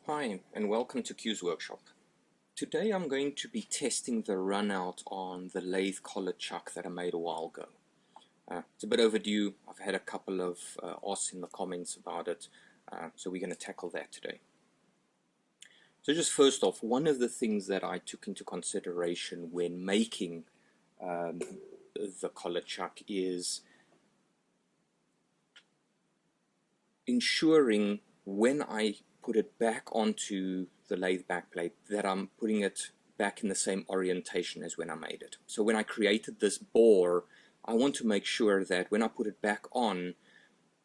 Hi, and welcome to Q's workshop. Today I'm going to be testing the runout on the lathe collet chuck that I made a while ago. It's a bit overdue. I've had a couple of asks in the comments about it, so we're going to tackle that today. So just first off, one of the things that I took into consideration when making the collet chuck is ensuring when I put it back onto the lathe backplate that I'm putting it back in the same orientation as when I made it. So when I created this bore, I want to make sure that when I put it back on,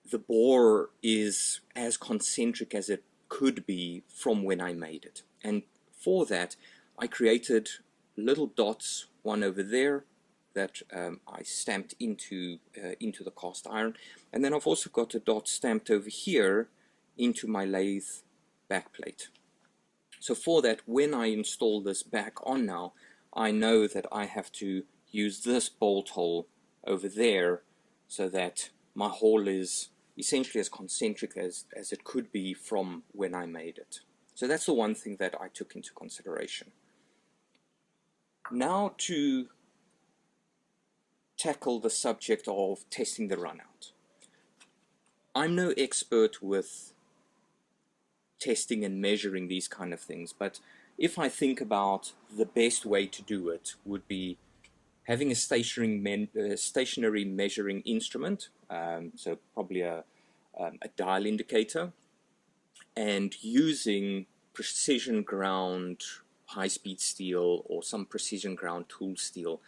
the bore is as concentric as it could be from when I made it. And for that, I created little dots, one over there, that I stamped into the cast iron, and then I've also got a dot stamped over here into my lathe backplate. So for that, when I install this back on now, I know that I have to use this bolt hole over there so that my hole is essentially as concentric as it could be from when I made it. So that's the one thing that I took into consideration. Now to tackle the subject of testing the runout. I'm no expert with testing and measuring these kind of things, but if I think about the best way to do it would be having a stationary measuring instrument, so probably a dial indicator, and using precision ground high-speed steel or some precision ground tool steel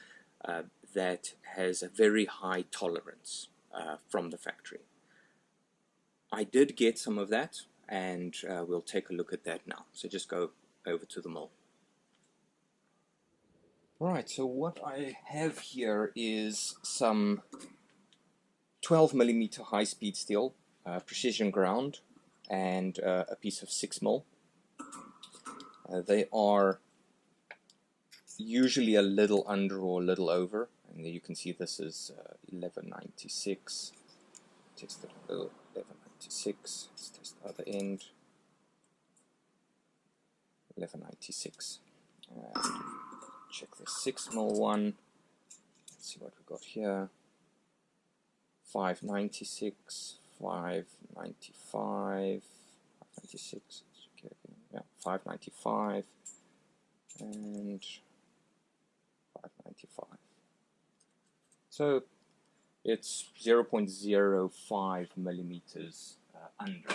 that has a very high tolerance from the factory. I did get some of that, and we'll take a look at that now. So just go over to the mill. Right, so what I have here is some 12mm high-speed steel, precision ground, and a piece of 6mm. They are usually a little under or a little over, and you can see this is 1196. Test it. 1196. Let's test the other end. 1196. Check the 6mm one. Let's see what we got here. 596, 595, 596. Yeah, 595 and 595. So it's 0.05 millimeters under.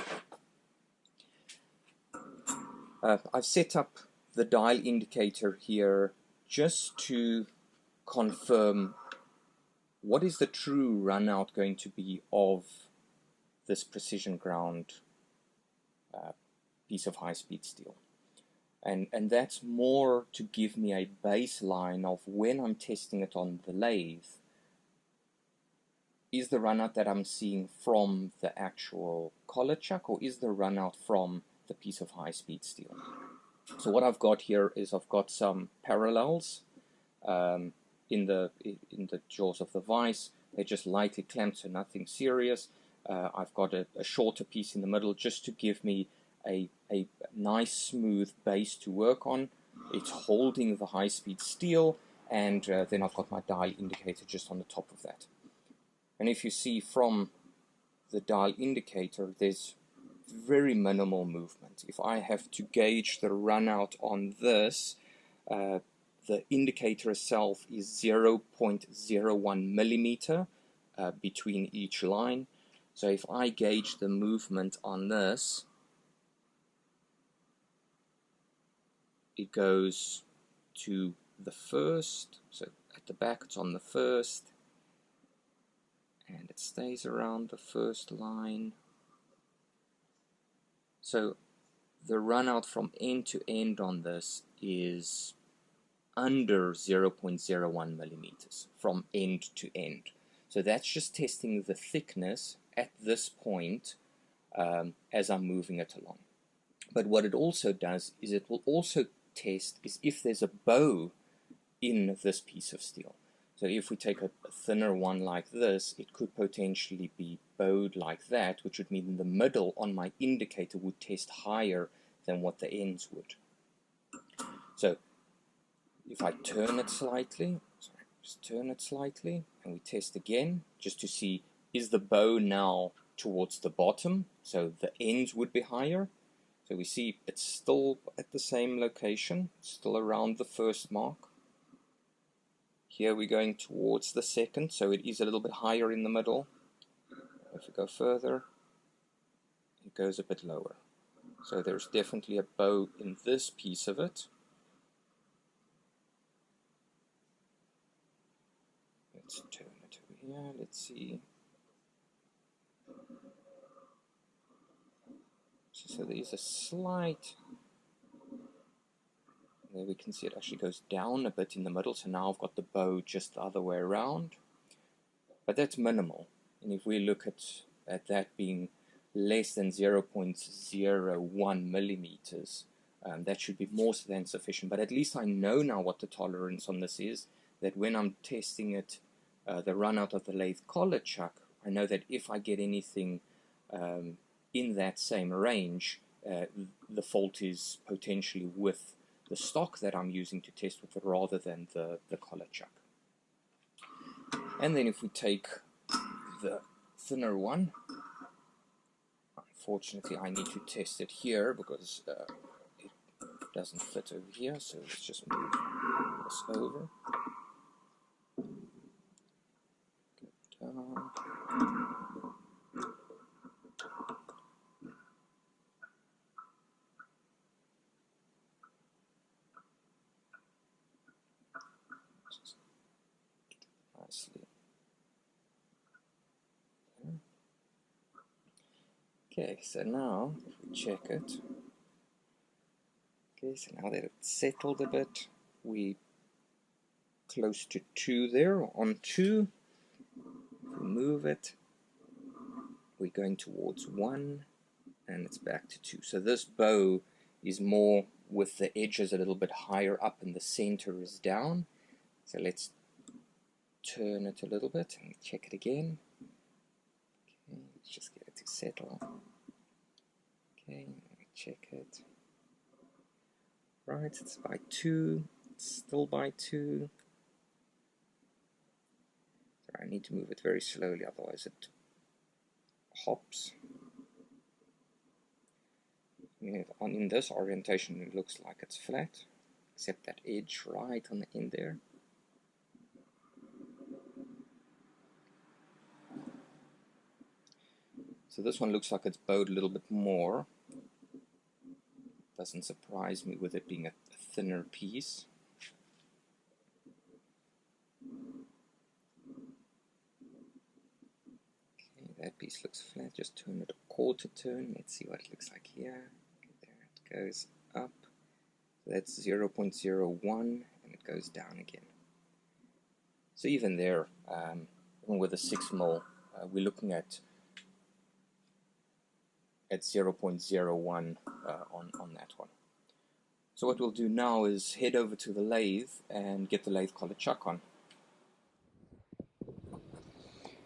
I've set up the dial indicator here just to confirm what is the true runout going to be of this precision ground piece of high-speed steel. And that's more to give me a baseline of when I'm testing it on the lathe, is the runout that I'm seeing from the actual collet chuck, or is the runout from the piece of high-speed steel? So what I've got here is I've got some parallels in the jaws of the vise. They're just lightly clamped, so nothing serious. I've got a shorter piece in the middle just to give me a nice smooth base to work on. It's holding the high-speed steel, and then I've got my dial indicator just on the top of that. And if you see from the dial indicator, there's very minimal movement. If I have to gauge the runout on this, the indicator itself is 0.01 millimeter between each line. So if I gauge the movement on this, it goes to the first, so at the back it's on the first, and it stays around the first line. So the runout from end to end on this is under 0.01 millimeters from end to end. So that's just testing the thickness at this point as I'm moving it along. But what it also does is it will also test is if there's a bow in this piece of steel. So if we take a thinner one like this, it could potentially be bowed like that, which would mean the middle on my indicator would test higher than what the ends would. So if I turn it slightly, just turn it slightly, and we test again, just to see, is the bow now towards the bottom, so the ends would be higher. So we see it's still at the same location, still around the first mark. Here we're going towards the second, so it is a little bit higher in the middle. If we go further, it goes a bit lower. So there's definitely a bow in this piece of it. Let's turn it over here, let's see. So there is a slight, there we can see it actually goes down a bit in the middle, so now I've got the bow just the other way around. But that's minimal, and if we look at that being less than 0.01 millimeters, that should be more than sufficient. But at least I know now what the tolerance on this is, that when I'm testing it, the runout of the lathe collet chuck, I know that if I get anything in that same range, the fault is potentially with the stock that I'm using to test with rather than the collet chuck. And then if we take the thinner one, unfortunately I need to test it here because it doesn't fit over here, so let's just move this over. Go down. Nicely. Okay, so now if we check it, okay, so now that it's settled a bit, we close to 2 there, on 2. If we move it, we're going towards 1, and it's back to 2. So this bow is more with the edges a little bit higher up and the center is down. So let's turn it a little bit and check it again. Okay, let's just get it to settle. Okay, let me check it. Right, it's by 2, it's still by 2. So I need to move it very slowly, otherwise it hops. Yeah, in this orientation it looks like it's flat, except that edge right on the end there. So this one looks like it's bowed a little bit more. Doesn't surprise me with it being a thinner piece. Okay, that piece looks flat. Just turn it a quarter turn. Let's see what it looks like here. Okay, there it goes up. So that's 0.01 and it goes down again. So even there, even with a 6mm, we're looking at 0.01 on that one. So what we'll do now is head over to the lathe and get the lathe collet chuck on.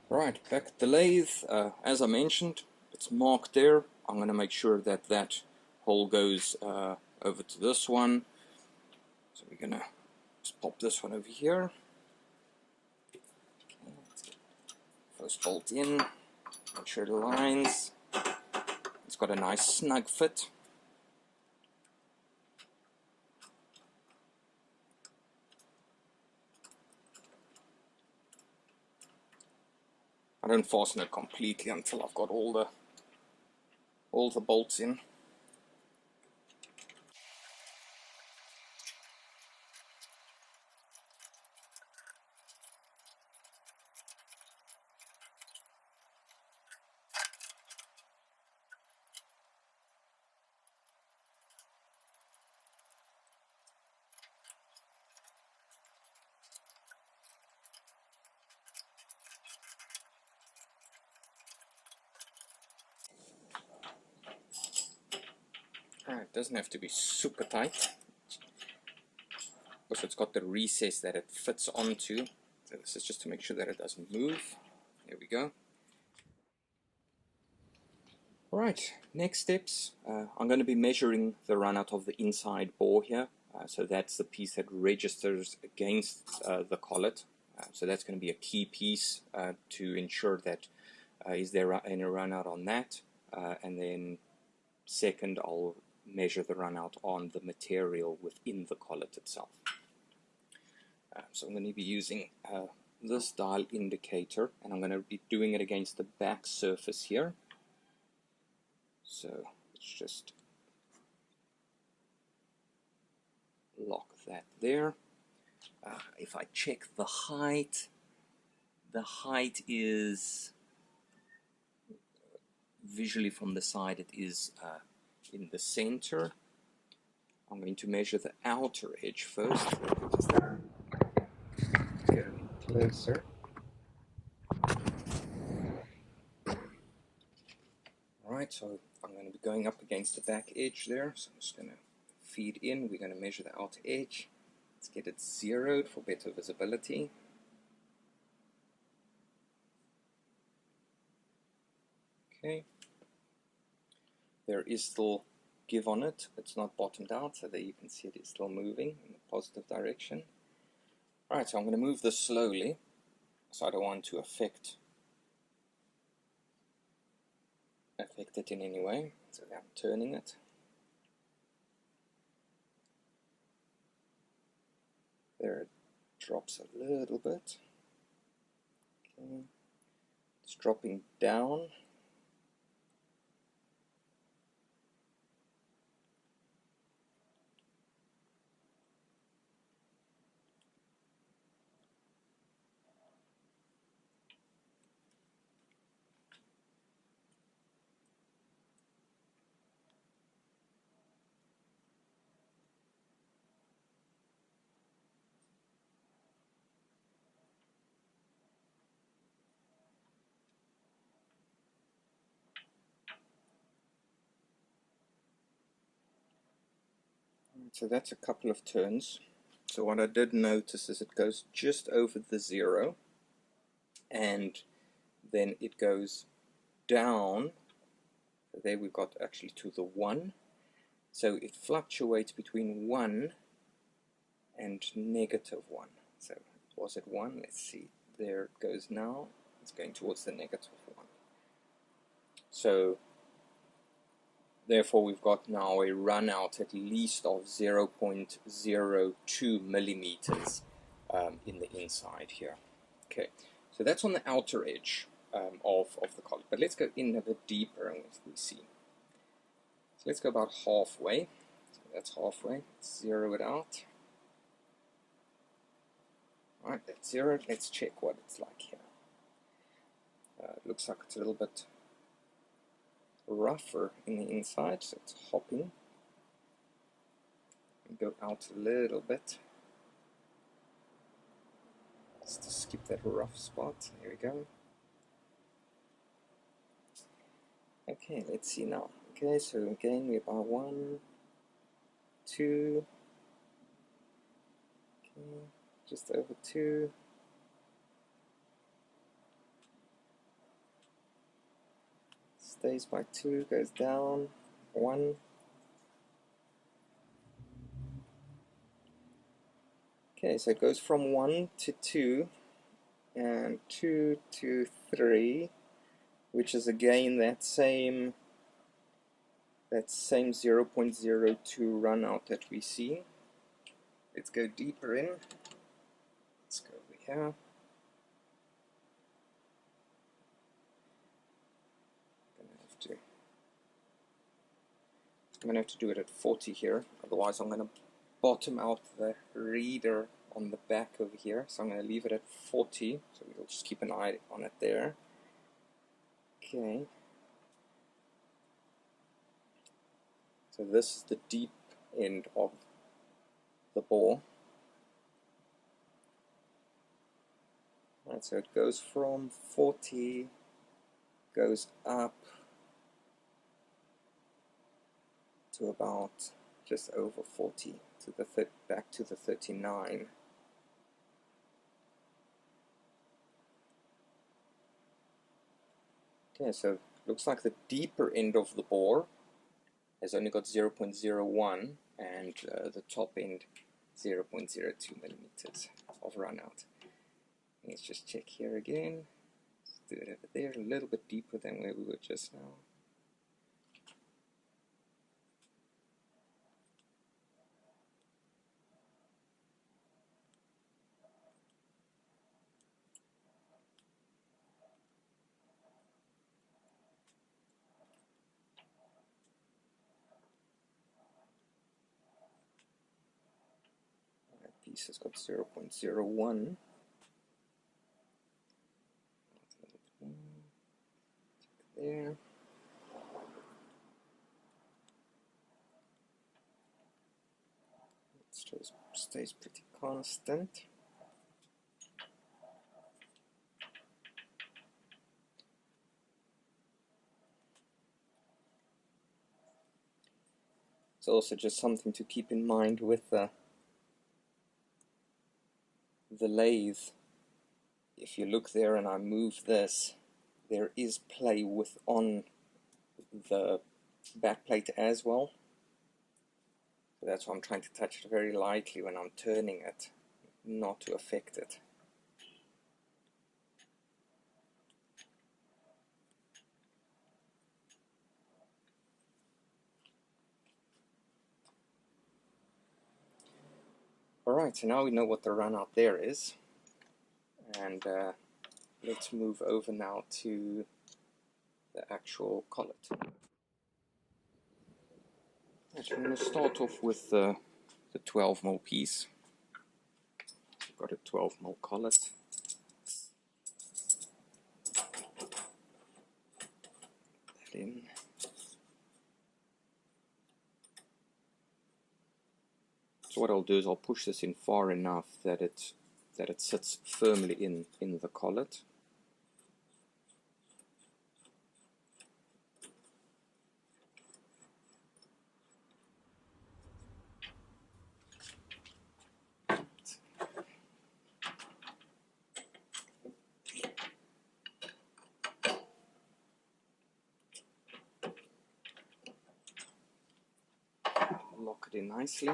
Right, back at the lathe, as I mentioned, it's marked there. I'm going to make sure that that hole goes over to this one. So we're going to just pop this one over here. Okay, let's get first bolt in, make sure it aligns. It's got a nice snug fit. I don't fasten it completely until I've got all the bolts in. It doesn't have to be super tight. Also, it's got the recess that it fits onto. So this is just to make sure that it doesn't move. There we go. Alright, next steps. I'm going to be measuring the runout of the inside bore here. So that's the piece that registers against the collet. So that's going to be a key piece to ensure that is there any runout on that. And then second, I'll measure the runout on the material within the collet itself. So I'm going to be using this dial indicator, and I'm going to be doing it against the back surface here. So let's just lock that there. If I check the height is visually from the side, it is in the center. I'm going to measure the outer edge first. Just go closer. Alright, so I'm going to be going up against the back edge there, so I'm just going to feed in. We're going to measure the outer edge. Let's get it zeroed for better visibility. Okay. There is still give on it. It's not bottomed out, so there you can see it is still moving in a positive direction. Alright, so I'm going to move this slowly, so I don't want to affect it in any way. So I'm turning it. There it drops a little bit. Okay. It's dropping down. So that's a couple of turns. So what I did notice is it goes just over the 0, and then it goes down. So there we've got actually to the 1. So it fluctuates between 1 and -1. So was it 1? Let's see. There it goes now. It's going towards the -1. So therefore we've got now a run out at least of 0.02 millimeters in the inside here. Okay, so that's on the outer edge of the collet. But let's go in a bit deeper and we see. So let's go about halfway. So that's halfway. Let's zero it out. Alright, that's zeroed. Let's check what it's like here. It looks like it's a little bit rougher in the inside, so it's hopping. Go out a little bit just to skip that rough spot. There we go. Okay, let's see now. Okay, so again we're about 1, 2, okay, just over 2. Stays by 2, goes down 1. Okay, so it goes from 1 to 2 and 2 to 3, which is again that same 0.02 run out that we see. Let's go deeper in. Let's go over here. I'm going to have to do it at 40 here, otherwise I'm going to bottom out the reader on the back over here. So I'm going to leave it at 40, so we'll just keep an eye on it there. Okay. So this is the deep end of the bore. Right, so it goes from 40, goes up to about just over 40, to the back to the 39. Okay, so Looks like the deeper end of the bore has only got 0.01 and the top end 0.02 millimeters of runout. Let's just check here again. Let's do it over there, a little bit deeper than where we were just now. That piece has got 0.01. There. It stays pretty constant. It's also just something to keep in mind with the lathe. If you look there and I move this, there is play on the back plate as well. So that's why I'm trying to touch it very lightly when I'm turning it, not to affect it. Alright, so now we know what the runout there is, and let's move over now to the actual collet. So I'm going to start off with the 12mm piece. I've got a 12mm collet. That in. So what I'll do is I'll push this in far enough that it sits firmly in the collet. Lock it in nicely.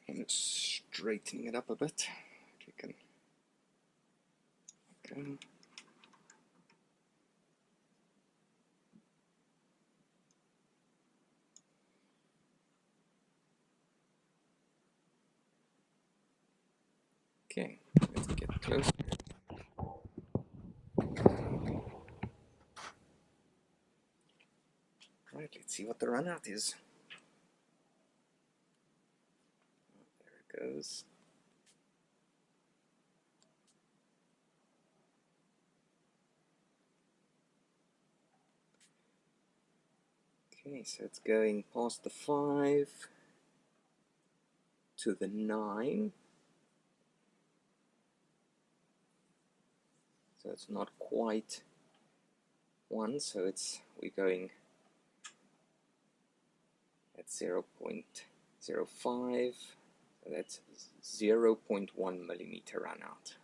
And straightening it up a bit. You can, okay. Okay, let's get close. Right, let's see what the runout is. There it goes. Okay, so it's going past the 5 to the 9. So it's not quite 1, so we're going at 0.05. So that's 0.1 millimeter runout.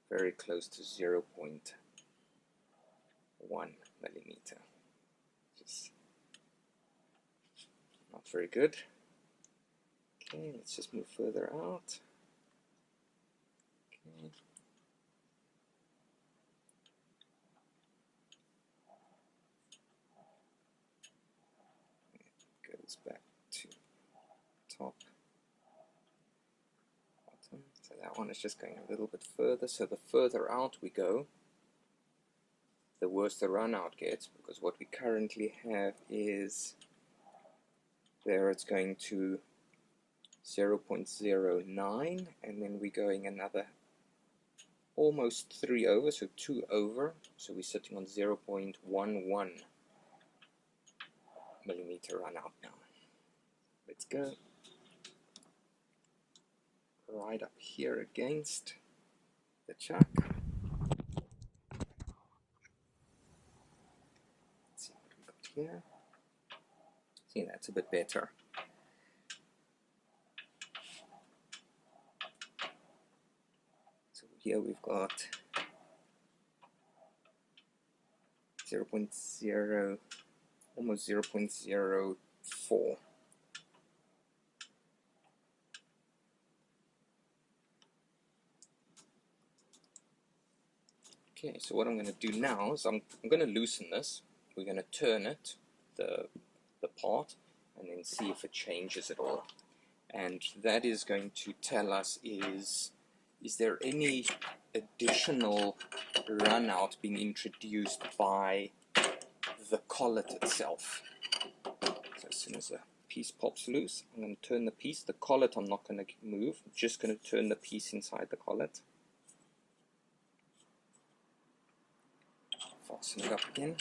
Very close to 0.1 millimeter. Just not very good. Okay, let's just move further out. Okay. It goes back to top, bottom. So that one is just going a little bit further. So the further out we go, the worse the runout gets, because what we currently have is there it's going to 0.09, and then we're going another almost 3 over, so 2 over, so we're sitting on 0.11 millimeter runout now. Let's go right up here against the chuck. Let's see what we got here. See, that's a bit better. So here we've got 0.0, almost 0.04. Okay, so what I'm going to do now is I'm going to loosen this. We're going to turn it, the part, and then see if it changes at all. And that is going to tell us is there any additional runout being introduced by the collet itself. So as soon as the piece pops loose, I'm going to turn the piece. The collet I'm not going to move, I'm just going to turn the piece inside the collet. Fasten it up again.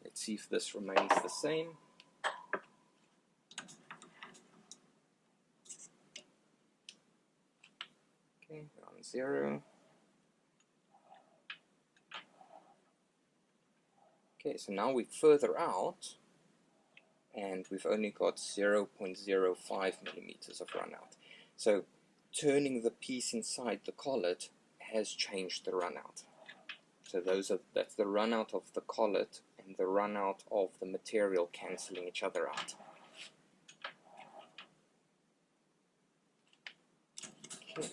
Let's see if this remains the same. Okay, we're on 0. Okay, so now we're further out, and we've only got 0.05 millimeters of runout. So turning the piece inside the collet has changed the runout. So that's the runout of the collet and the runout of the material cancelling each other out. Okay,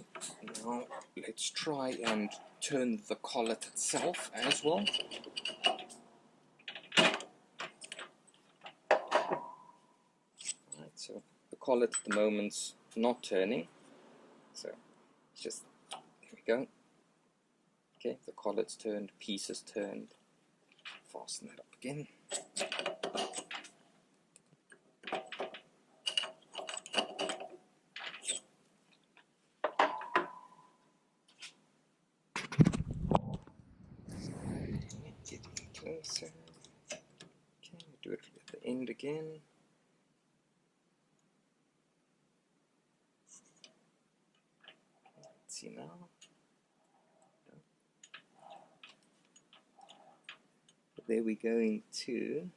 now let's try and turn the collet itself as well. Right, so the collet at the moment's not turning, so it's just, here we go. Okay, the collet's turned, piece is turned. Fasten that up again. Getting closer. Okay, we'll do it at the end again. Let's see now. There we're going to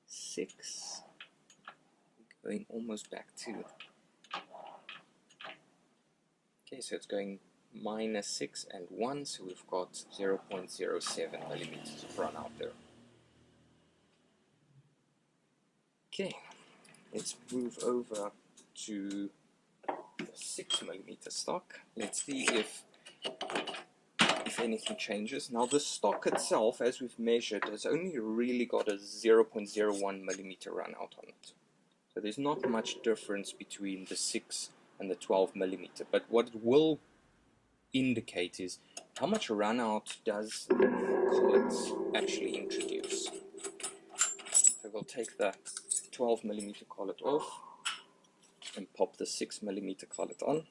6. We're going almost back to. Okay, so it's going -6 and 1, so we've got 0.07 millimeters of run out there. Okay, let's move over to the 6 millimeter stock. Let's see if anything changes. Now the stock itself, as we've measured, has only really got a 0.01 millimeter run out on it. So there's not much difference between the 6 and the 12 millimeter, but what it will indicate is how much run out does collets actually introduce. So we'll take the 12 millimeter collet off and pop the 6 millimeter collet on.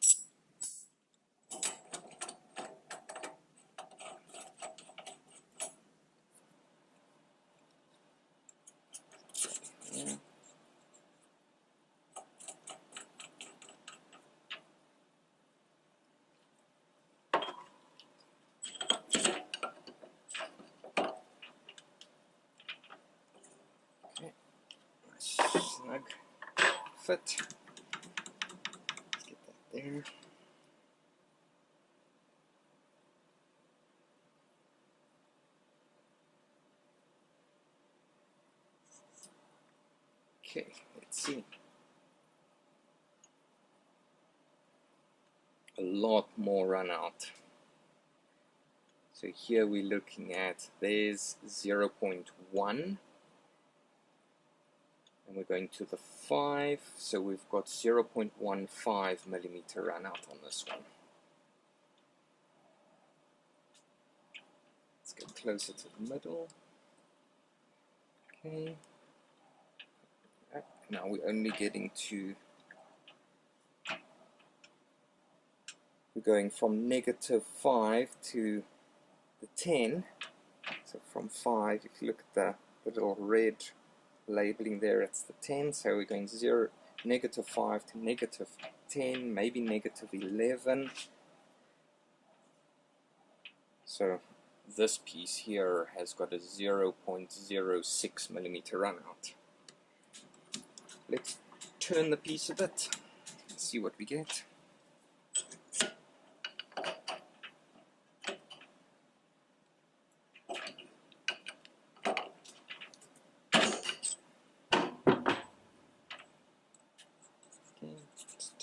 Snug fit. Let's get that there. Okay, let's see. A lot more run out. So here we're looking at, there's 0.1. and we're going to the 5, so we've got 0.15 millimeter run out on this one. Let's get closer to the middle. Okay. Now we're only getting to, we're going from -5 to the 10. So from 5, if you look at the little red labeling there, it's the 10. So we're going -5 to -10, maybe -11. So this piece here has got a 0.06 millimeter run out. Let's turn the piece a bit and see what we get.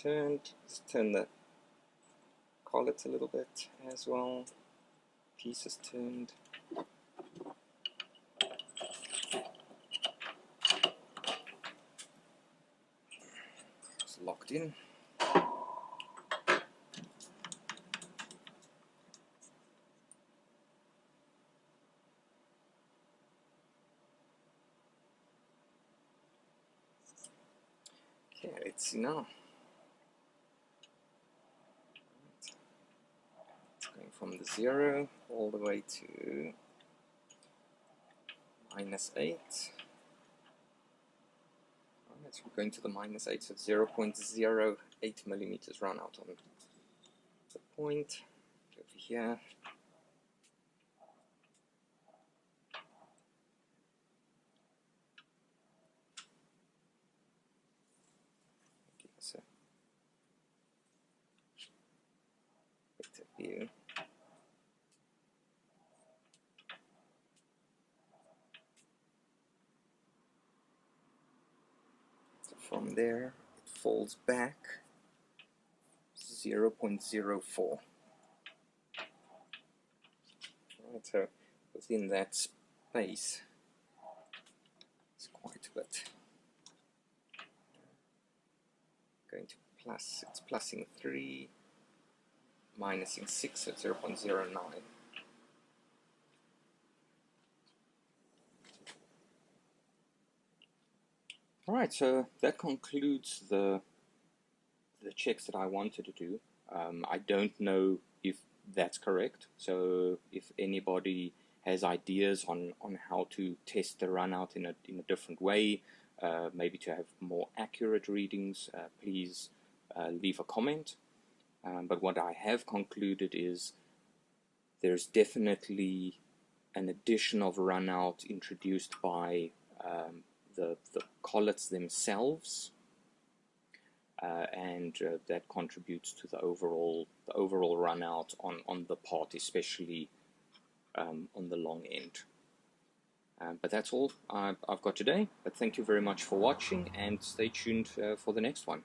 Let's turn the collet a little bit as well. Piece is turned. It's locked in. Okay, let's see now. From the 0 all the way to -8. Alright, so we're going to the -8, so 0.08 millimeters run out on the point over here. Give us a better view. From there, it falls back 0.04. Right, so within that space, it's quite a bit. Going to plus, it's plussing 3, minusing 6 at 0.09. Alright, so that concludes the checks that I wanted to do. I don't know if that's correct, so if anybody has ideas on how to test the run out in a different way, maybe to have more accurate readings, please leave a comment. But what I have concluded is there's definitely an addition of run out introduced by the collets themselves, and that contributes to the overall run out on the part, especially on the long end. But that's all I've got today. But thank you very much for watching, and stay tuned for the next one.